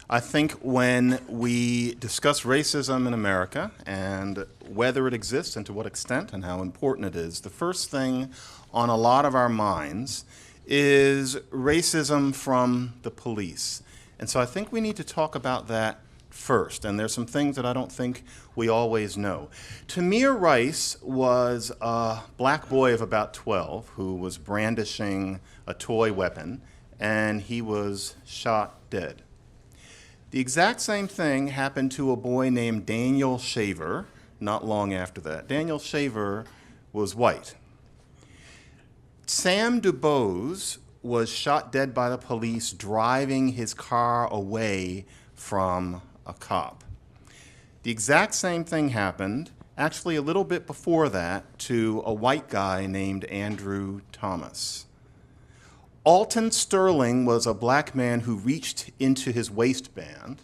I think when we discuss racism in America and whether it exists and to what extent and how important it is, the first thing on a lot of our minds is racism from the police. And so I think we need to talk about that first. And there's some things that I don't think we always know. Tamir Rice was a black boy of about 12 who was brandishing a toy weapon, and he was shot dead. The exact same thing happened to a boy named Daniel Shaver not long after that. Daniel Shaver was white. Sam DuBose was shot dead by the police driving his car away from a cop. The exact same thing happened, actually a little bit before that, to a white guy named Andrew Thomas. Alton Sterling was a black man who reached into his waistband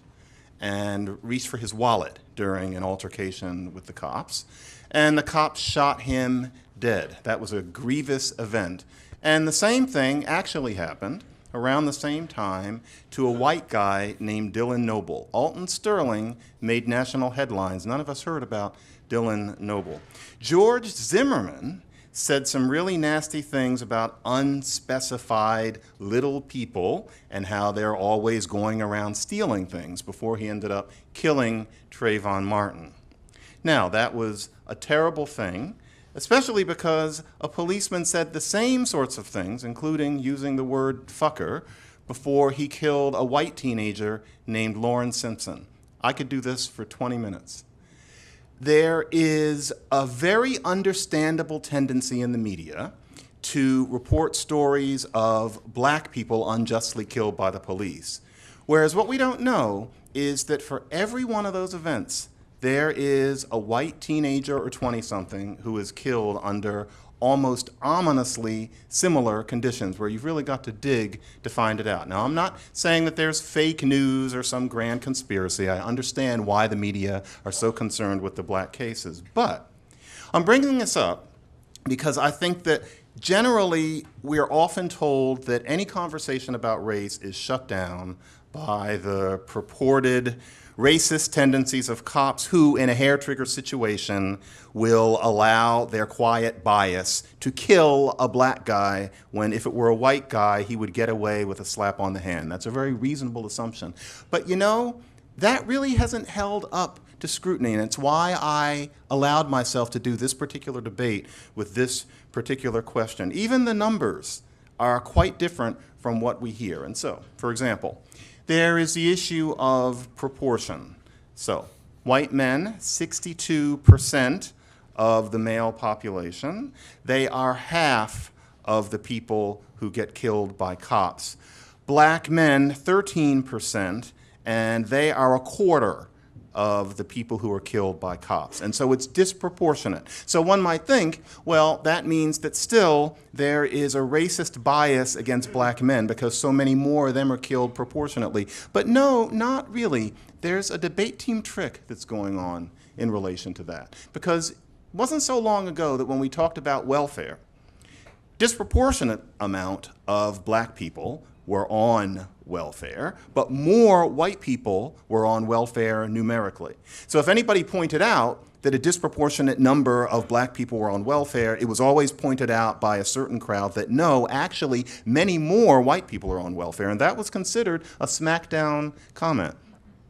and reached for his wallet during an altercation with the cops, and the cops shot him dead. That was a grievous event. And the same thing actually happened around the same time to a white guy named Dylan Noble. Alton Sterling made national headlines. None of us heard about Dylan Noble. George Zimmerman said some really nasty things about unspecified little people and how they're always going around stealing things before he ended up killing Trayvon Martin. Now, that was a terrible thing, especially because a policeman said the same sorts of things, including using the word fucker, before he killed a white teenager named Lauren Simpson. I could do this for 20 minutes. There is a very understandable tendency in the media to report stories of black people unjustly killed by the police. Whereas what we don't know is that for every one of those events, there is a white teenager or 20-something who is killed under almost ominously similar conditions where you've really got to dig to find it out. Now, I'm not saying that there's fake news or some grand conspiracy. I understand why the media are so concerned with the black cases. But I'm bringing this up because I think that generally we are often told that any conversation about race is shut down by the purported racist tendencies of cops who, in a hair-trigger situation, will allow their quiet bias to kill a black guy when, if it were a white guy, he would get away with a slap on the hand. That's a very reasonable assumption. But you know, that really hasn't held up to scrutiny, and it's why I allowed myself to do this particular debate with this particular question. Even the numbers are quite different from what we hear. And so, for example, there is the issue of proportion. So, white men, 62% of the male population. They are half of the people who get killed by cops. Black men, 13%, and they are a quarter of the people who are killed by cops. And so it's disproportionate. So one might think, well, that means that still there is a racist bias against black men because so many more of them are killed proportionately. But no, not really. There's a debate team trick that's going on in relation to that. Because it wasn't so long ago that when we talked about welfare, disproportionate amount of black people were on welfare, but more white people were on welfare numerically. So if anybody pointed out that a disproportionate number of black people were on welfare, it was always pointed out by a certain crowd that no, actually, many more white people are on welfare, and that was considered a smackdown comment.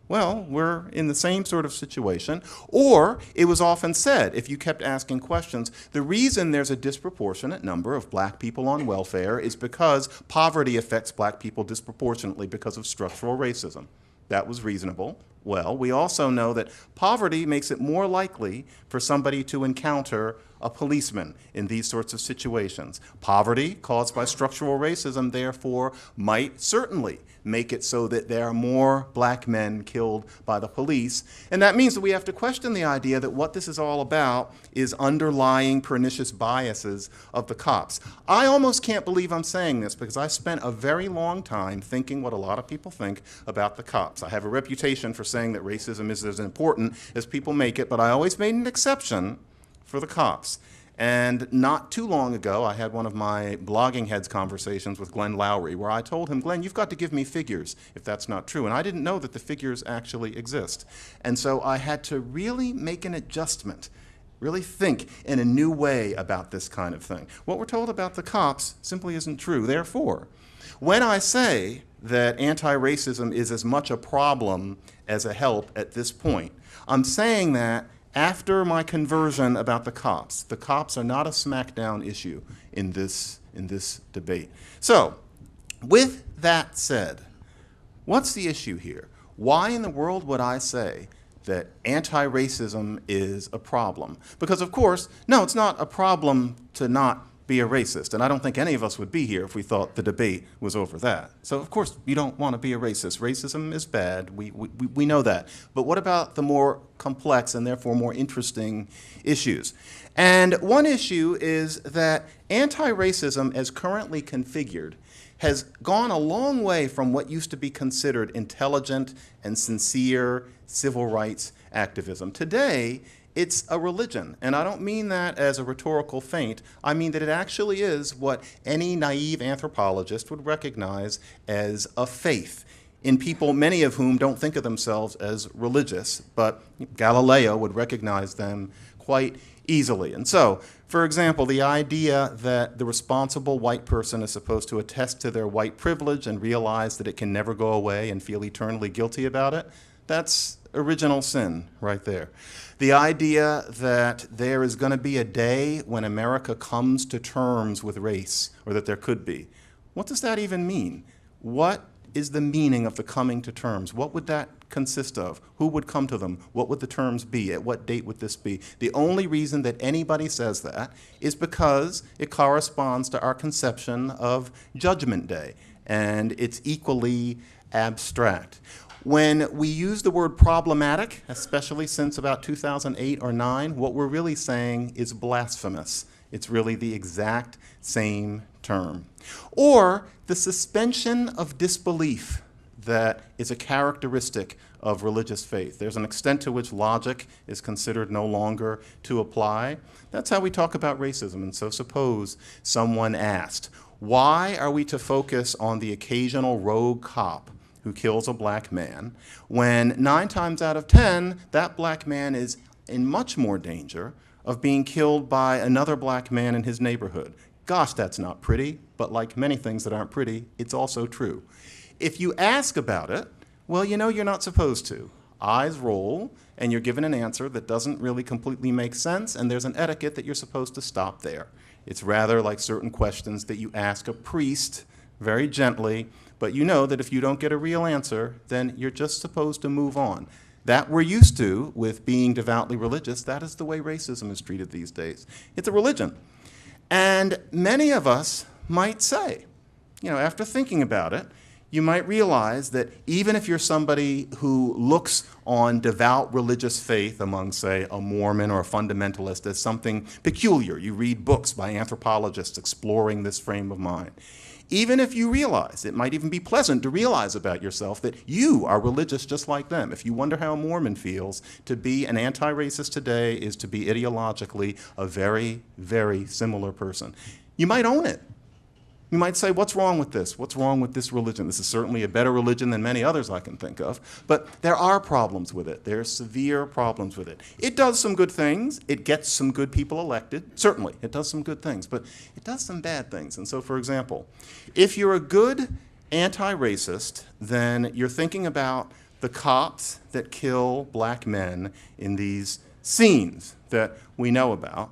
Well, we're in the same sort of situation. Or it was often said, if you kept asking questions, the reason there's a disproportionate number of black people on welfare is because poverty affects black people disproportionately because of structural racism. That was reasonable. Well, we also know that poverty makes it more likely for somebody to encounter a policeman in these sorts of situations. Poverty caused by structural racism, therefore, might certainly make it so that there are more black men killed by the police. And that means that we have to question the idea that what this is all about is underlying pernicious biases of the cops. I almost can't believe I'm saying this because I spent a very long time thinking what a lot of people think about the cops. I have a reputation for saying that racism is as important as people make it, but I always made an exception for the cops. And not too long ago, I had one of my blogging heads conversations with Glenn Lowry, where I told him, Glenn, you've got to give me figures if that's not true. And I didn't know that the figures actually exist. And so I had to really make an adjustment, really think in a new way about this kind of thing. What we're told about the cops simply isn't true. Therefore, when I say that anti-racism is as much a problem as a help at this point, I'm saying that after my conversion about the cops are not a smackdown issue in this debate. So, with that said, what's the issue here? Why in the world would I say that anti-racism is a problem? Because of course, no, it's not a problem to not be a racist, and I don't think any of us would be here if we thought the debate was over that. So of course you don't want to be a racist. Racism is bad, we know that. But what about the more complex and therefore more interesting issues? And one issue is that anti-racism as currently configured has gone a long way from what used to be considered intelligent and sincere civil rights activism. Today, it's a religion, and I don't mean that as a rhetorical feint. I mean that it actually is what any naive anthropologist would recognize as a faith in people, many of whom don't think of themselves as religious, but Galileo would recognize them quite easily. And so, for example, the idea that the responsible white person is supposed to attest to their white privilege and realize that it can never go away and feel eternally guilty about it, that's original sin right there. The idea that there is going to be a day when America comes to terms with race, or that there could be. What does that even mean? What is the meaning of the coming to terms? What would that consist of? Who would come to them? What would the terms be? At what date would this be? The only reason that anybody says that is because it corresponds to our conception of Judgment Day, and it's equally abstract. When we use the word problematic, especially since about 2008 or 9, what we're really saying is blasphemous. It's really the exact same term. Or the suspension of disbelief that is a characteristic of religious faith. There's an extent to which logic is considered no longer to apply. That's how we talk about racism. And so suppose someone asked, why are we to focus on the occasional rogue cop who kills a black man, when 9 times out of 10, that black man is in much more danger of being killed by another black man in his neighborhood? Gosh, that's not pretty, but like many things that aren't pretty, it's also true. If you ask about it, well, you know you're not supposed to. Eyes roll, and you're given an answer that doesn't really completely make sense, and there's an etiquette that you're supposed to stop there. It's rather like certain questions that you ask a priest very gently, but you know that if you don't get a real answer, then you're just supposed to move on. That we're used to with being devoutly religious. That is the way racism is treated these days. It's a religion. And many of us might say, you know, after thinking about it, you might realize that even if you're somebody who looks on devout religious faith among, say, a Mormon or a fundamentalist as something peculiar, you read books by anthropologists exploring this frame of mind, even if you realize, it might even be pleasant to realize about yourself that you are religious just like them. If you wonder how a Mormon feels, to be an anti-racist today is to be ideologically a very, very similar person. You might own it. You might say, what's wrong with this? What's wrong with this religion? This is certainly a better religion than many others I can think of. But there are problems with it. There are severe problems with it. It does some good things. It gets some good people elected. Certainly, it does some good things. But it does some bad things. And so, for example, if you're a good anti-racist, then you're thinking about the cops that kill black men in these scenes that we know about.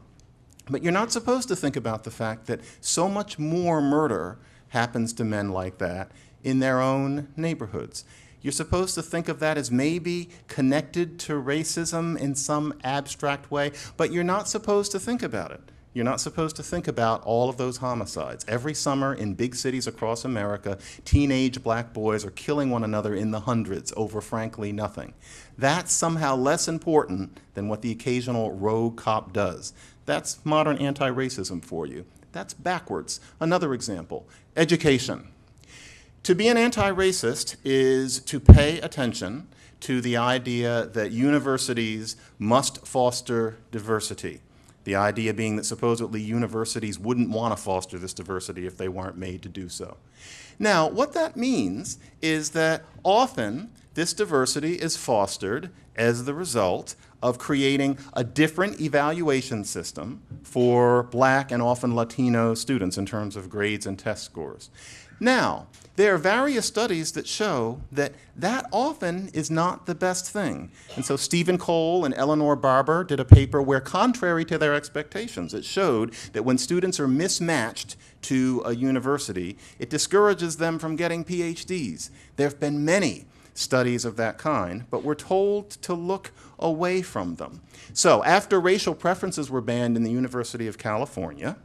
But you're not supposed to think about the fact that so much more murder happens to men like that in their own neighborhoods. You're supposed to think of that as maybe connected to racism in some abstract way, but you're not supposed to think about it. You're not supposed to think about all of those homicides. Every summer in big cities across America, teenage black boys are killing one another in the hundreds over, frankly, nothing. That's somehow less important than what the occasional rogue cop does. That's modern anti-racism for you. That's backwards. Another example, education. To be an anti-racist is to pay attention to the idea that universities must foster diversity, The idea being that supposedly universities wouldn't want to foster this diversity if they weren't made to do so. Now, what that means is that often this diversity is fostered as the result of creating a different evaluation system for Black and often Latino students in terms of grades and test scores. Now, there are various studies that show that that often is not the best thing. And so Stephen Cole and Eleanor Barber did a paper where, contrary to their expectations, it showed that when students are mismatched to a university, it discourages them from getting PhDs. There have been many studies of that kind, but we're told to look away from them. So after racial preferences were banned in the University of California,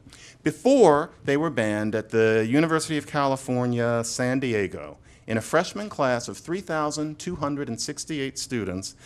before they were banned at the University of California, San Diego, in a freshman class of 3,268 students,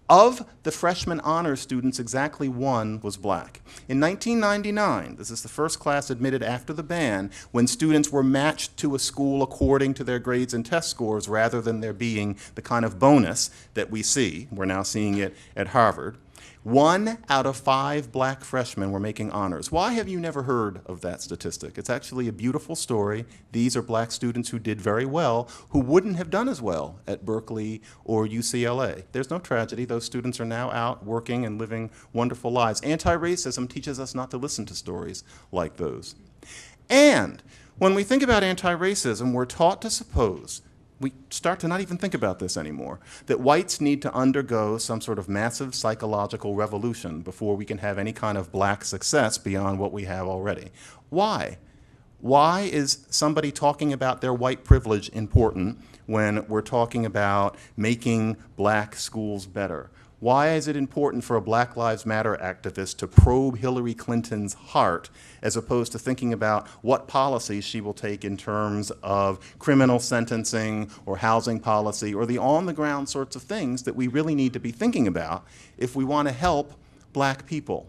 of the freshman honors students, exactly one was Black. In 1999, this is the first class admitted after the ban, when students were matched to a school according to their grades and test scores rather than there being the kind of bonus that we see. We're now seeing it at Harvard. 1 out of 5 Black freshmen were making honors. Why have you never heard of that statistic? It's actually a beautiful story. These are Black students who did very well, who wouldn't have done as well at Berkeley or UCLA. There's no tragedy. Those students are now out working and living wonderful lives. Anti-racism teaches us not to listen to stories like those. And when we think about anti-racism, we're taught to suppose, we start to not even think about this anymore, that whites need to undergo some sort of massive psychological revolution before we can have any kind of Black success beyond what we have already. Why? Why is somebody talking about their white privilege important when we're talking about making Black schools better? Why is it important for a Black Lives Matter activist to probe Hillary Clinton's heart as opposed to thinking about what policies she will take in terms of criminal sentencing or housing policy or the on-the-ground sorts of things that we really need to be thinking about if we want to help Black people?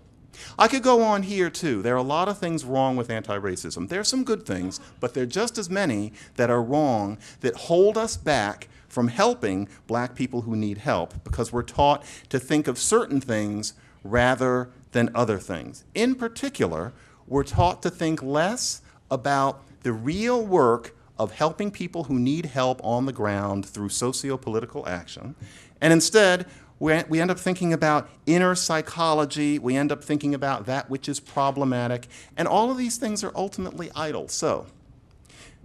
I could go on here too. There are a lot of things wrong with anti-racism. There are some good things, but there are just as many that are wrong that hold us back from helping Black people who need help, because we're taught to think of certain things rather than other things. In particular, we're taught to think less about the real work of helping people who need help on the ground through socio-political action, and instead we end up thinking about inner psychology, we end up thinking about that which is problematic, and all of these things are ultimately idle. So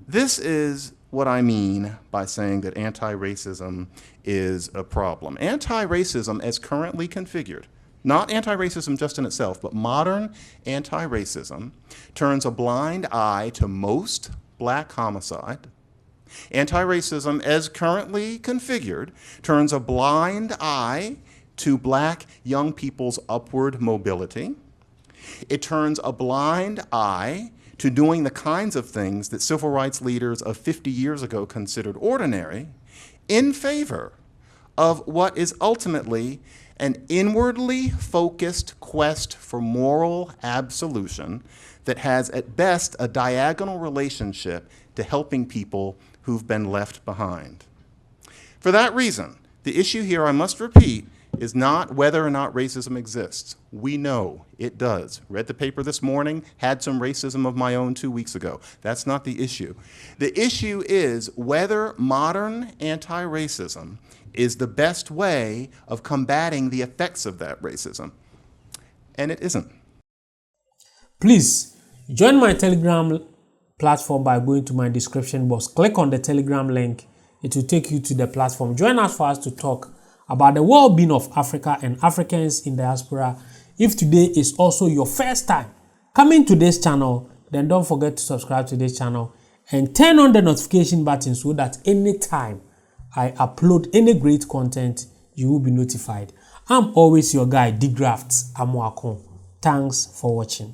this is what I mean by saying that anti-racism is a problem. Anti-racism as currently configured, not anti-racism just in itself, but modern anti-racism, turns a blind eye to most Black homicide. Anti-racism as currently configured turns a blind eye to Black young people's upward mobility. It turns a blind eye to doing the kinds of things that civil rights leaders of 50 years ago considered ordinary, in favor of what is ultimately an inwardly focused quest for moral absolution that has at best a diagonal relationship to helping people who've been left behind. For that reason, the issue here, I must repeat, is not whether or not racism exists. We know it does. Read the paper this morning, had some racism of my own 2 weeks ago. That's not the issue. The issue is whether modern anti-racism is the best way of combating the effects of that racism. And it isn't. Please join my Telegram platform by going to my description box. Click on the Telegram link. It will take you to the platform. Join us for us to talk about the well-being of Africa and Africans in diaspora. If today is also your first time coming to this channel, then don't forget to subscribe to this channel and turn on the notification button so that anytime I upload any great content, you will be notified. I'm always your guy, De-Graft Amoako. Thanks for watching.